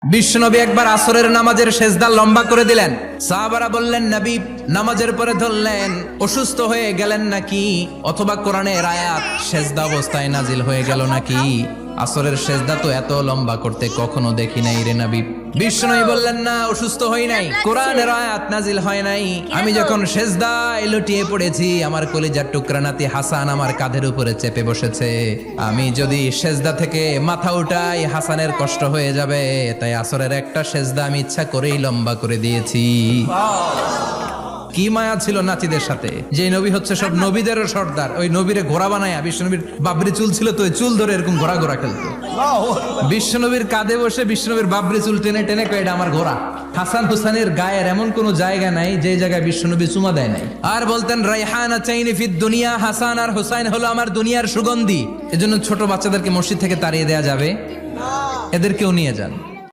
বিশ্বনবী একবার আসরের নামাজের সেজদা লম্বা করে দিলেন। সাহাবারা বললেন, নবী নামাজের পরে ধরলেন অসুস্থ হয়ে গেলেন নাকি, অথবা কোরআনের আয়াত সেজদা অবস্থায় নাজিল হয়ে গেল নাকি? আসরের সেজদা তো এত লম্বা করতে কখনো দেখি নাই রে নবী। বিশ্বনবী বললেন, না, অসুস্থ হই নাই, কোরআনের আয়াত নাজিল হয় নাই। আমি যখন সেজদায় লুটিয়ে পড়েছি, আমার কলিজার টুকরা নাতি হাসান আমার কাঁধের উপরে চেপে বসেছে। আমি যদি সেজদা থেকে মাথা উঠাই হাসানের কষ্ট হয়ে যাবে, তাই আসরের একটা সেজদা আমি ইচ্ছা করেই লম্বা করে দিয়েছি। কি মায়া ছিল নাতিদের সাথে, যে নবী হচ্ছে সব নবীদেরও সর্দার। ওই নবীরে ঘোড়া বানায়, বিশ্বনবীর বাবরি চুল ছিল তো, ওই চুল ধরে এরকম ঘোড়া ঘোড়া খেলতো। বিশ্বনবীর কাঁধে বসে বিশ্বনবীর বাবরি চুল টেনে টেনে কয়, এটা আমার ঘোড়া। হাসান হুসানের গায়ের এমন কোন জায়গা নাই যে জায়গায় বিশ্বনবী চুমা দেয় নাই। আর বলতেন, রাইহানা চাইনি ফিদ দুনিয়া, হাসান আর হুসাইন হলো আমার দুনিয়ার সুগন্ধি। এজন্য ছোট বাচ্চাদেরকে মসজিদ থেকে তাড়িয়ে দেয়া যাবে, এদেরকেও নিয়ে যান।